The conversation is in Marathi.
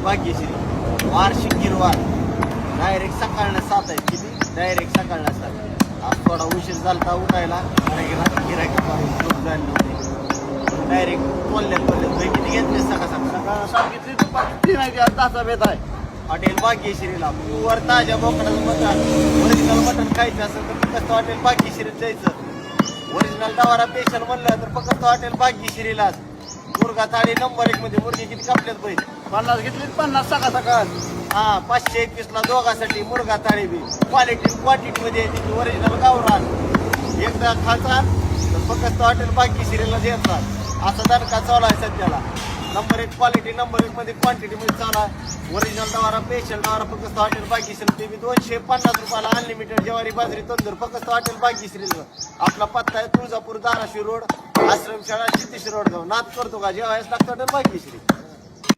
भाग्यश्री वार्षिक गिरवार डायरेक्ट सकाळनं 7 आहे. किती डायरेक्ट सकाळनं 7. आज थोडा उशीर झाला उठायला गिरायक झाले नव्हते. डायरेक्ट बोलल्यात किती घेतले सकाळ सांगितली दुपारी नाही तासा बेत आहे. हॉटेल भाग्यश्रीला प्युअर ताज्या बोकडाचं मटण ओरिजिनल मटण खायचं असेल तर फक्त हॉटेल भाग्यश्रीत जायचं. ओरिजिनल डवारा स्पेशल म्हणलं तर फक्त हॉटेल भाग्यश्रीलाच. मुर्गा थाळी नंबर 1 मध्ये. मुर्गी किती कापल्यात पैसे 50 घेतली 50 सकाळ. हा 521 ला दोघांसाठी मुर्गा थाळी बी क्वालिटी मध्ये तिची ओरिजिनल गावरान. एकदा खाचा तर फक्त हॉटेल भाग्यश्रीला देतात. असा दणका चालू आहे सध्याला. नंबर 1 क्वालिटी नंबर 1 मध्ये क्वांटिटी मध्ये चालू आहे. ओरिजिनल डवारा स्पेशल डवारा फक्त हॉटेल भाग्यश्री. ते बी 250 रुपयाला अनलिमिटेड ज्वारी बाजरी तंदूर फक्त हॉटेल भाग्यश्रीला. आपला पत्ता आहे तुळजापूर धाराशिव रोड आश्रमशाळा 36 रोड गाव. नाद करतो का जेवायला लागतं हॉटेल भाग्यश्री.